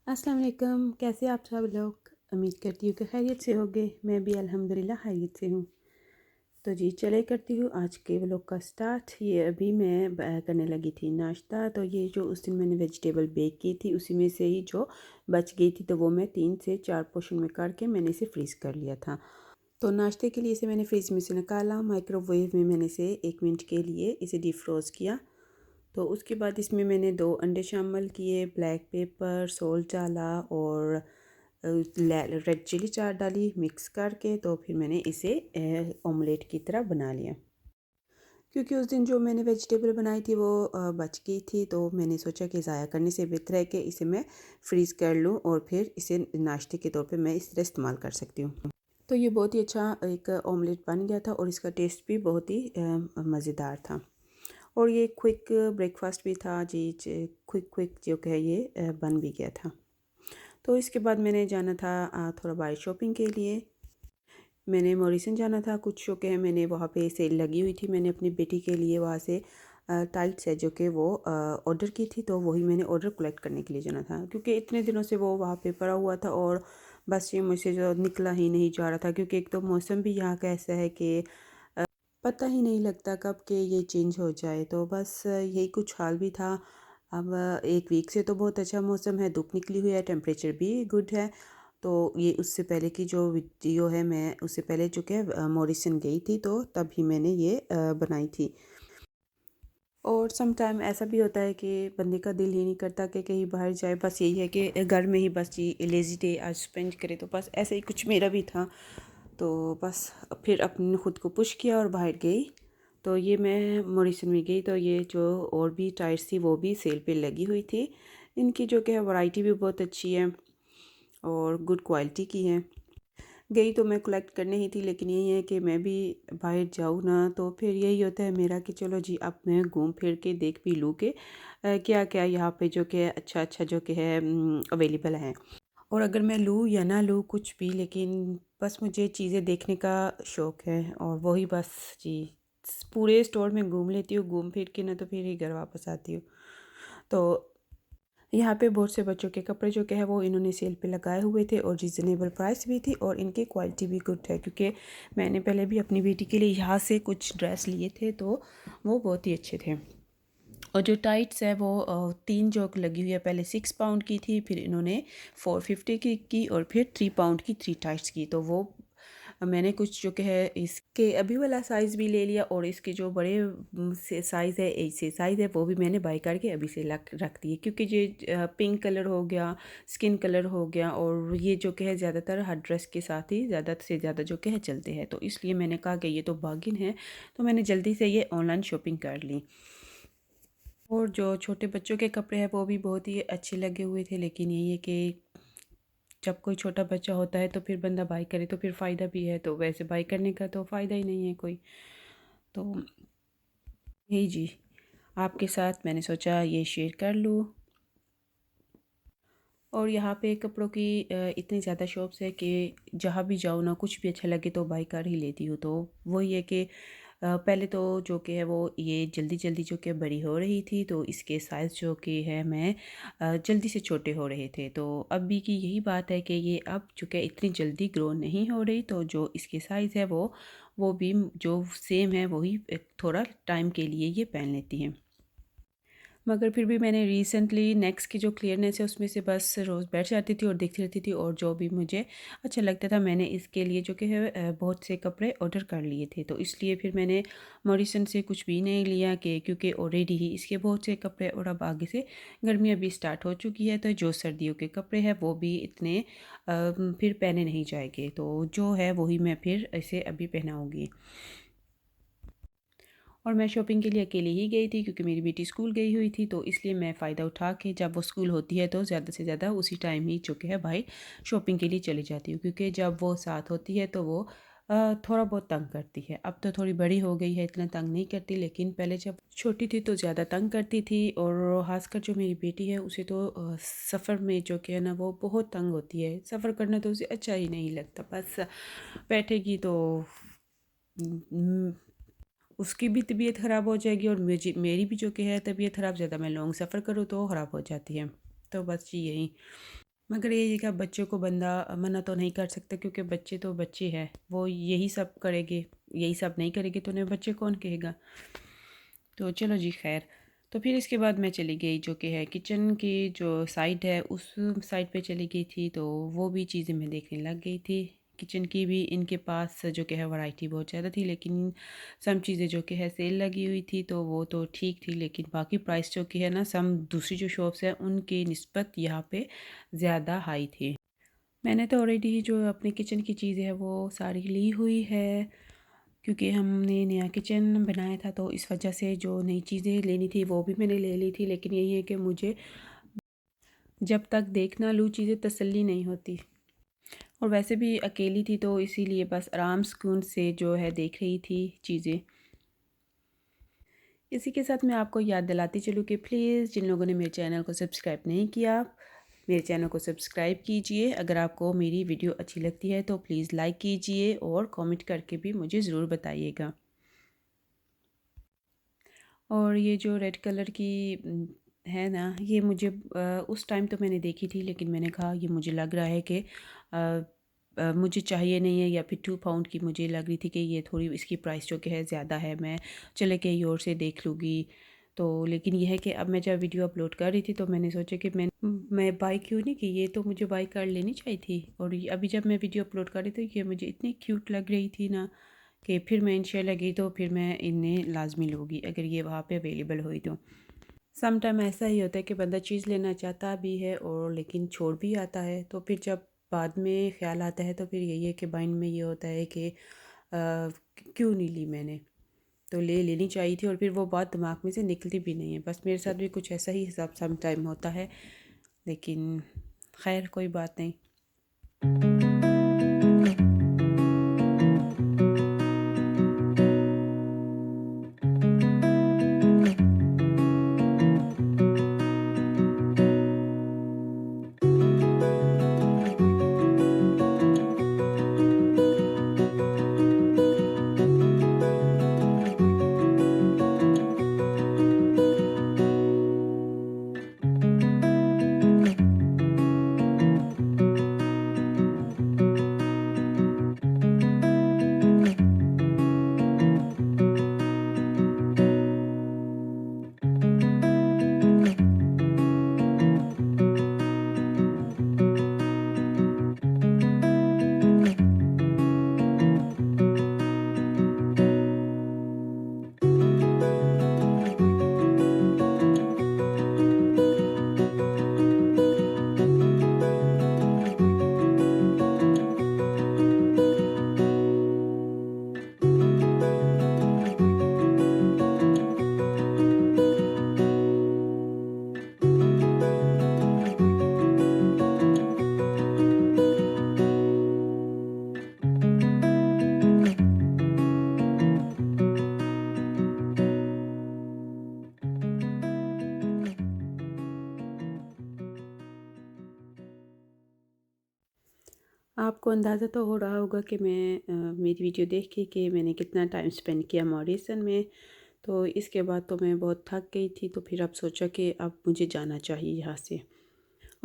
अस्सलाम वालेकुम। कैसे आप सब लोग? उम्मीद करती हूँ कि खैरियत से होंगे। मैं भी अल्हम्दुलिल्लाह खैरियत से हूँ। तो जी चले करती हूँ आज के व्लॉग का स्टार्ट। ये अभी मैं करने लगी थी नाश्ता। तो ये जो उस दिन मैंने वेजिटेबल बेक की थी उसी में से ही जो बच गई थी तो वो मैं 3 से 4 पोर्शन में करके मैंने इसे फ्रीज़ कर लिया था। तो नाश्ते के लिए इसे मैंने फ्रिज में से निकाला, माइक्रोवेव में मैंने इसे 1 मिनट के लिए इसे डिफ्रोज़ किया। तो उसके बाद इसमें मैंने 2 अंडे शामिल किए, ब्लैक पेपर, सॉल्ट डाला और रेड चिली चाट डाली मिक्स करके। तो फिर मैंने इसे ऑमलेट की तरह बना लिया। क्योंकि उस दिन जो मैंने वेजिटेबल बनाई थी वो बच गई थी तो मैंने सोचा कि ज़ाया करने से बेहतर है कि इसे मैं फ्रीज़ कर लूँ और फिर इसे नाश्ते के तौर पे मैं इस तरह इस्तेमाल कर सकती हूँ। तो ये बहुत ही अच्छा एक ऑमलेट बन गया था और इसका टेस्ट भी बहुत ही मज़ेदार था। और ये क्विक ब्रेकफास्ट भी था जी। क्विक जो है ये बन भी गया था। तो इसके बाद मैंने जाना था थोड़ा बाहर शॉपिंग के लिए। मैंने मॉरिसन जाना था। कुछ जो है मैंने वहाँ पे सेल लगी हुई थी, मैंने अपनी बेटी के लिए वहाँ से टाइट्स है जो कि वो ऑर्डर की थी तो वही मैंने ऑर्डर कलेक्ट करने के लिए जाना था क्योंकि इतने दिनों से वो वहाँ पे पड़ा हुआ था और बस ये मुझसे जो निकला ही नहीं जा रहा था क्योंकि एक तो मौसम भी यहाँ का ऐसा है कि पता ही नहीं लगता कब के ये चेंज हो जाए। तो बस यही कुछ हाल भी था। अब 1 वीक से तो बहुत अच्छा मौसम है, धूप निकली हुई है, टेम्परेचर भी गुड है। तो ये उससे पहले की जो वीडियो है मैं उससे पहले जो कि मॉरिसन गई थी तो तभी मैंने ये बनाई थी। और सम टाइम ऐसा भी होता है कि बंदे का दिल ही नहीं करता कि कहीं बाहर जाए, बस यही है कि घर में ही बस जी लेज़ी डे आज स्पेंड करे। तो बस ऐसे ही कुछ मेरा भी था। तो बस फिर अपने ख़ुद को पुश किया और बाहर गई। तो ये मैं मॉरिसन में गई तो ये जो और भी टायर्स थी वो भी सेल पे लगी हुई थी। इनकी जो कि वैरायटी भी बहुत अच्छी है और गुड क्वालिटी की है। गई तो मैं कलेक्ट करने ही थी लेकिन यही है कि मैं भी बाहर जाऊँ ना तो फिर यही होता है मेरा कि चलो जी अब मैं घूम फिर के देख भी लूँ कि क्या क्या यहाँ पे जो कि अच्छा अच्छा जो कि है अवेलेबल है। और अगर मैं लूँ या ना लूँ कुछ भी लेकिन बस मुझे चीज़ें देखने का शौक़ है और वही बस जी पूरे स्टोर में घूम लेती हूँ, घूम फिर के ना तो फिर ही घर वापस आती हूँ। तो यहाँ पे बहुत से बच्चों के कपड़े जो कि है वो इन्होंने सेल पे लगाए हुए थे और रीज़नेबल प्राइस भी थी और इनकी क्वालिटी भी गुड है क्योंकि मैंने पहले भी अपनी बेटी के लिए यहाँ से कुछ ड्रेस लिए थे तो वो बहुत ही अच्छे थे। और जो टाइट्स है वो 3 जोक लगी हुई है, पहले 6 पाउंड की थी, फिर इन्होंने 450 की और फिर 3 पाउंड की 3 टाइट्स की। तो वो मैंने कुछ जो कि है इसके अभी वाला साइज़ भी ले लिया और इसके जो बड़े से साइज़ है ऐसे साइज़ है वो भी मैंने बाय करके अभी से रख दिए क्योंकि ये पिंक कलर हो गया, स्किन कलर हो गया और ये जो कि है ज़्यादातर हर ड्रेस के साथ ही ज़्यादा से ज़्यादा जो कि है चलते हैं। तो इसलिए मैंने कहा कि ये तो बार्गेन है तो मैंने जल्दी से ये ऑनलाइन शॉपिंग कर ली। और जो छोटे बच्चों के कपड़े हैं वो भी बहुत ही अच्छे लगे हुए थे लेकिन यही है कि जब कोई छोटा बच्चा होता है तो फिर बंदा बाय करे तो फिर फ़ायदा भी है, तो वैसे बाय करने का तो फ़ायदा ही नहीं है कोई। तो यही जी आपके साथ मैंने सोचा ये शेयर कर लूँ। और यहाँ पे कपड़ों की इतनी ज़्यादा शॉप्स है कि जहाँ भी जाओ ना कुछ भी अच्छा लगे तो बाय कर ही लेती हूँ। तो वही है कि पहले तो जो कि है वो ये जल्दी जल्दी जो कि बड़ी हो रही थी तो इसके साइज़ जो कि है मैं जल्दी से छोटे हो रहे थे। तो अभी की यही बात है कि ये अब चूँकि इतनी जल्दी ग्रो नहीं हो रही तो जो इसके साइज़ है वो भी जो सेम है वही थोड़ा टाइम के लिए ये पहन लेती हैं। मगर फिर भी मैंने रिसेंटली नेक्स्ट की जो क्लियरनेस है उसमें से बस रोज़ बैठ जाती थी और देखती रहती थी और जो भी मुझे अच्छा लगता था मैंने इसके लिए जो कि है बहुत से कपड़े ऑर्डर कर लिए थे। तो इसलिए फिर मैंने मॉरिसन से कुछ भी नहीं लिया कि क्योंकि ऑलरेडी ही इसके बहुत से कपड़े और अब आगे से गर्मियाँ भी स्टार्ट हो चुकी है तो जो सर्दियों के कपड़े हैं वो भी इतने फिर पहने नहीं जाएंगे। तो जो है वही मैं फिर इसे अभी पहनाऊँगी। और मैं शॉपिंग के लिए अकेले ही गई थी क्योंकि मेरी बेटी स्कूल गई हुई थी तो इसलिए मैं फ़ायदा उठा के जब वो स्कूल होती है तो ज़्यादा से ज़्यादा उसी टाइम ही चुके है भाई शॉपिंग के लिए चली जाती हूँ क्योंकि जब वो साथ होती है तो वो थोड़ा बहुत तंग करती है। अब तो थोड़ी बड़ी हो गई है इतना तंग नहीं करती लेकिन पहले जब छोटी थी तो ज़्यादा तंग करती थी और ख़ासकर जो मेरी बेटी है उसे तो सफ़र में जो कि है ना वो बहुत तंग होती है। सफ़र करना तो उसे अच्छा ही नहीं लगता, बस बैठेगी तो उसकी भी तबीयत ख़राब हो जाएगी और मेरी भी जो कि है तबीयत ख़राब, ज़्यादा मैं लॉन्ग सफ़र करूँ तो ख़राब हो जाती है। तो बस जी यही। मगर ये है कि अब बच्चों को बंदा मना तो नहीं कर सकता, क्योंकि बच्चे तो बच्चे हैं, वो यही सब करेंगे, यही सब नहीं करेंगे तो उन्हें बच्चे कौन कहेगा। तो चलो जी खैर। तो फिर इसके बाद मैं चली गई जो कि है किचन की जो साइड है उस साइड पे चली गई थी, तो वो भी चीज़ें मैं देखने लग गई थी। किचन की भी इनके पास जो कि है वैरायटी बहुत ज़्यादा थी, लेकिन सम चीज़ें जो कि है सेल लगी हुई थी तो वो तो ठीक थी, लेकिन बाकी प्राइस जो कि है ना सम दूसरी जो शॉप्स हैं उनकी निस्बत यहाँ पे ज़्यादा हाई थी। मैंने तो ऑलरेडी जो अपनी किचन की चीज़ें हैं वो सारी ली हुई है, क्योंकि हमने नया किचन बनाया था, तो इस वजह से जो नई चीज़ें लेनी थी वो भी मैंने ले ली थी। लेकिन यही है कि मुझे जब तक देख ना लूँ चीज़ें तसल्ली नहीं होती, और वैसे भी अकेली थी तो इसीलिए बस आराम सुकून से जो है देख रही थी चीज़ें। इसी के साथ मैं आपको याद दिलाती चलूँ कि प्लीज़ जिन लोगों ने मेरे चैनल को सब्सक्राइब नहीं किया, मेरे चैनल को सब्सक्राइब कीजिए। अगर आपको मेरी वीडियो अच्छी लगती है तो प्लीज़ लाइक कीजिए और कमेंट करके भी मुझे ज़रूर बताइएगा। और ये जो रेड कलर की है ना, ये मुझे उस टाइम तो मैंने देखी थी, लेकिन मैंने कहा ये मुझे लग रहा है कि मुझे चाहिए नहीं है, या फिर 2 पाउंड की मुझे लग रही थी कि ये थोड़ी इसकी प्राइस जो कि है ज़्यादा है, मैं चले के और से देख लूँगी। तो लेकिन ये है कि अब मैं जब वीडियो अपलोड कर रही थी तो मैंने सोचा कि मैं बाई क्यों नहीं की, ये तो मुझे बाई कर लेनी चाहिए थी। और अभी जब मैं वीडियो अपलोड कर रही थी ये मुझे इतनी क्यूट लग रही थी ना कि फिर मैं इंशाल्लाह गई तो फिर मैं इन्हें लाजमी लूँगी अगर ये वहाँ पे अवेलेबल हुई तो। सम टाइम ऐसा ही होता है कि बंदा चीज़ लेना चाहता भी है और लेकिन छोड़ भी आता है, तो फिर जब बाद में ख्याल आता है तो फिर यही है कि माइंड में ये होता है कि क्यों नहीं ली मैंने, तो ले लेनी चाहिए थी, और फिर वो बात दिमाग में से निकलती भी नहीं है। बस मेरे साथ भी कुछ ऐसा ही हिसाब सम टाइम होता है, लेकिन खैर कोई बात नहीं। आपको अंदाज़ा तो हो रहा होगा कि मेरी वीडियो देख के कि मैंने कितना टाइम स्पेंड किया मॉरिसन में। तो इसके बाद तो मैं बहुत थक गई थी, तो फिर अब सोचा कि अब मुझे जाना चाहिए यहाँ से।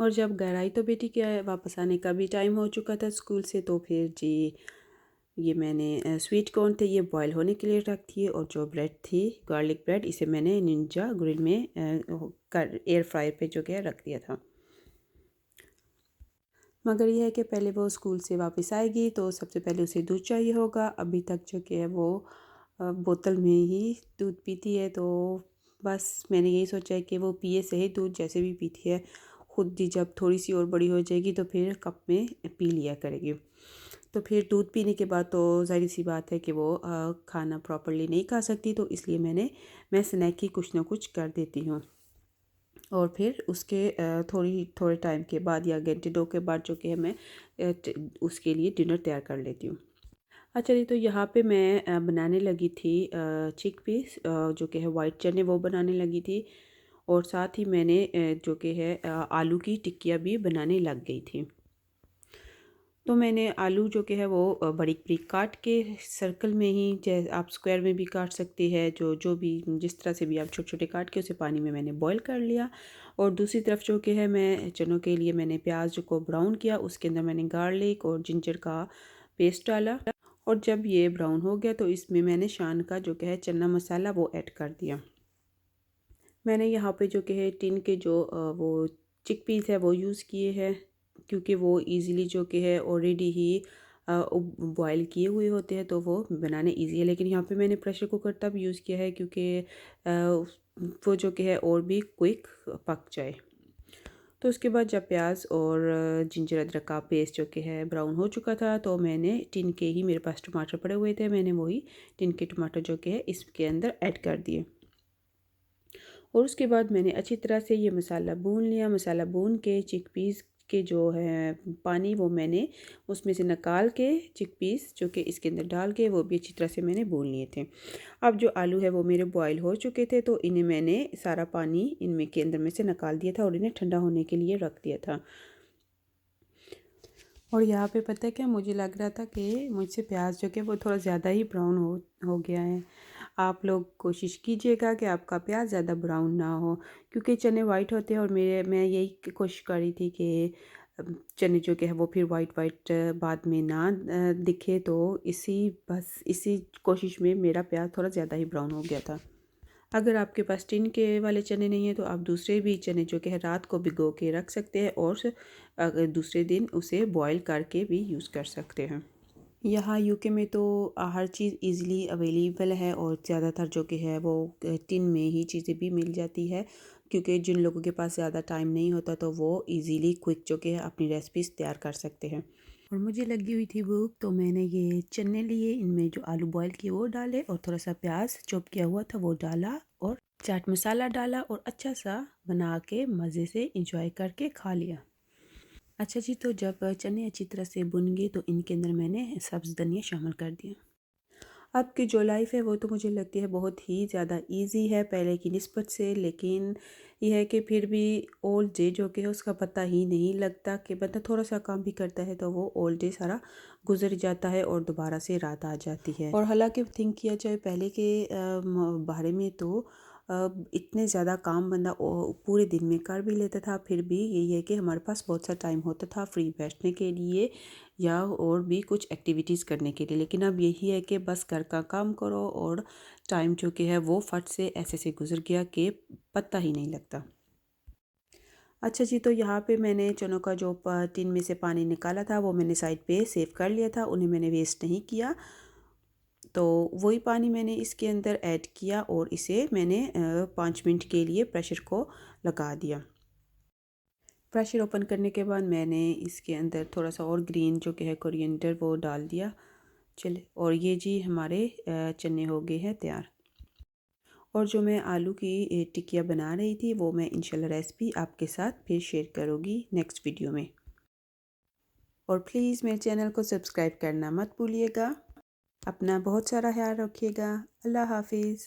और जब घर आई तो बेटी क्या वापस आने का भी टाइम हो चुका था स्कूल से, तो फिर जी ये मैंने स्वीट कॉर्न थे ये बॉयल होने के लिए रख दिए, और जो ब्रेड थी गार्लिक ब्रेड इसे मैंने निंजा ग्रिल में कर एयर फ्रायर पे जो कि रख दिया था। मगर यह है कि पहले वो स्कूल से वापस आएगी तो सबसे पहले उसे दूध चाहिए होगा। अभी तक जो कि है वो बोतल में ही दूध पीती है, तो बस मैंने यही सोचा है कि वो पिए सही दूध जैसे भी पीती है, खुद ही जब थोड़ी सी और बड़ी हो जाएगी तो फिर कप में पी लिया करेगी। तो फिर दूध पीने के बाद तो ज़ाहिर सी बात है कि वो खाना प्रॉपर्ली नहीं खा सकती, तो इसलिए मैं स्नैक ही कुछ ना कुछ कर देती हूँ। और फिर उसके थोड़े टाइम के बाद या घंटे 2 के बाद जो कि है मैं उसके लिए डिनर तैयार कर लेती हूँ। अच्छा जी, तो यहाँ पे मैं बनाने लगी थी चिक पीस जो कि है वाइट चने वो बनाने लगी थी, और साथ ही मैंने जो कि है आलू की टिक्कियाँ भी बनाने लग गई थी। तो मैंने आलू जो कि है वो बारीक बारीक काट के सर्कल में ही, जैसे आप स्क्वायर में भी काट सकती है, जो जो भी जिस तरह से भी आप छोटे छोटे काट के उसे पानी में मैंने बॉईल कर लिया। और दूसरी तरफ जो कि है मैं चनों के लिए मैंने प्याज को ब्राउन किया, उसके अंदर मैंने गार्लिक और जिंजर का पेस्ट डाला। और जब ये ब्राउन हो गया तो इसमें मैंने शान का जो कि है चना मसाला वो ऐड कर दिया। मैंने यहाँ पे जो कि है टिन के जो वो चिकपीस है वो यूज़ किए हैं, क्योंकि वो इजीली जो कि है ऑलरेडी ही बॉयल किए हुए होते हैं, तो वो बनाने इजी है। लेकिन यहाँ पे मैंने प्रेशर कुकर तब यूज़ किया है क्योंकि वो जो कि है और भी क्विक पक जाए। तो उसके बाद जब प्याज और जिंजर अदरक का पेस्ट जो कि है ब्राउन हो चुका था, तो मैंने टिन के ही, मेरे पास टमाटर पड़े हुए थे, मैंने वही टिन के टमाटर जो कि है इसके अंदर ऐड कर दिए। और उसके बाद मैंने अच्छी तरह से ये मसाला भून लिया। मसाला भून के चिकपीस के जो है पानी वो मैंने उसमें से निकाल के चिकपीस जो कि इसके अंदर डाल के वो भी अच्छी तरह से मैंने भून लिए थे। अब जो आलू है वो मेरे बॉईल हो चुके थे, तो इन्हें मैंने सारा पानी इनमें के अंदर में से निकाल दिया था और इन्हें ठंडा होने के लिए रख दिया था। और यहाँ पे पता है क्या, मुझे लग रहा था कि मुझसे प्याज जो कि वो थोड़ा ज़्यादा ही ब्राउन हो गया है। आप लोग कोशिश कीजिएगा कि आपका प्याज ज़्यादा ब्राउन ना हो, क्योंकि चने वाइट होते हैं और मैं यही कोशिश कर रही थी कि चने जो कि है वो फिर वाइट वाइट बाद में ना दिखे। तो इसी कोशिश में मेरा प्याज थोड़ा ज़्यादा ही ब्राउन हो गया था। अगर आपके पास टिन के वाले चने नहीं हैं तो आप दूसरे भी चने जो कि है रात को भिगो के रख सकते हैं और अगर दूसरे दिन उसे बॉईल करके भी यूज़ कर सकते हैं। यहाँ यूके में तो हर चीज़ इजीली अवेलेबल है और ज़्यादातर जो कि है वो टिन में ही चीज़ें भी मिल जाती है, क्योंकि जिन लोगों के पास ज़्यादा टाइम नहीं होता तो वो इजीली क्विक जो कि है अपनी रेसिपीज़ तैयार कर सकते हैं। और मुझे लगी हुई थी भूख, तो मैंने ये चने लिए, इनमें जो आलू बॉईल किए वो डाले और थोड़ा सा प्याज चॉप किया हुआ था वो डाला और चाट मसाला डाला और अच्छा सा बना के मज़े से इंजॉय करके खा लिया। अच्छा जी, तो जब चने अच्छी तरह से भुन गए तो इनके अंदर मैंने सब्ज़ धनिया शामिल कर दिया। अब की जो लाइफ है वो तो मुझे लगती है बहुत ही ज़्यादा इजी है पहले की निस्बत से, लेकिन यह है कि फिर भी ओल्ड डे जो कि है उसका पता ही नहीं लगता कि बंदा थोड़ा सा काम भी करता है तो वो ओल्ड डे सारा गुजर जाता है और दोबारा से रात आ जाती है। और हालांकि थिंक किया जाए पहले के बारे में तो इतने ज़्यादा काम बंदा पूरे दिन में कर भी लेता था, फिर भी यही है कि हमारे पास बहुत सा टाइम होता था फ्री बैठने के लिए या और भी कुछ एक्टिविटीज़ करने के लिए। लेकिन अब यही है कि बस घर का काम करो और टाइम जो कि है वो फट से ऐसे से गुजर गया कि पता ही नहीं लगता। अच्छा जी, तो यहाँ पे मैंने चनों का जो टिन में से पानी निकाला था वो मैंने साइड पे सेव कर लिया था, उन्हें मैंने वेस्ट नहीं किया। तो वही पानी मैंने इसके अंदर ऐड किया और इसे मैंने 5 मिनट के लिए प्रेशर को लगा दिया। प्रेशर ओपन करने के बाद मैंने इसके अंदर थोड़ा सा और ग्रीन जो कि है कोरिएंडर वो डाल दिया। चले, और ये जी हमारे चने हो गए हैं तैयार। और जो मैं आलू की टिकिया बना रही थी वो मैं इंशाल्लाह रेसिपी आपके साथ फिर शेयर करूँगी नेक्स्ट वीडियो में। और प्लीज़ मेरे चैनल को सब्सक्राइब करना मत भूलिएगा। अपना बहुत सारा ख्याल रखिएगा। अल्लाह हाफिज़।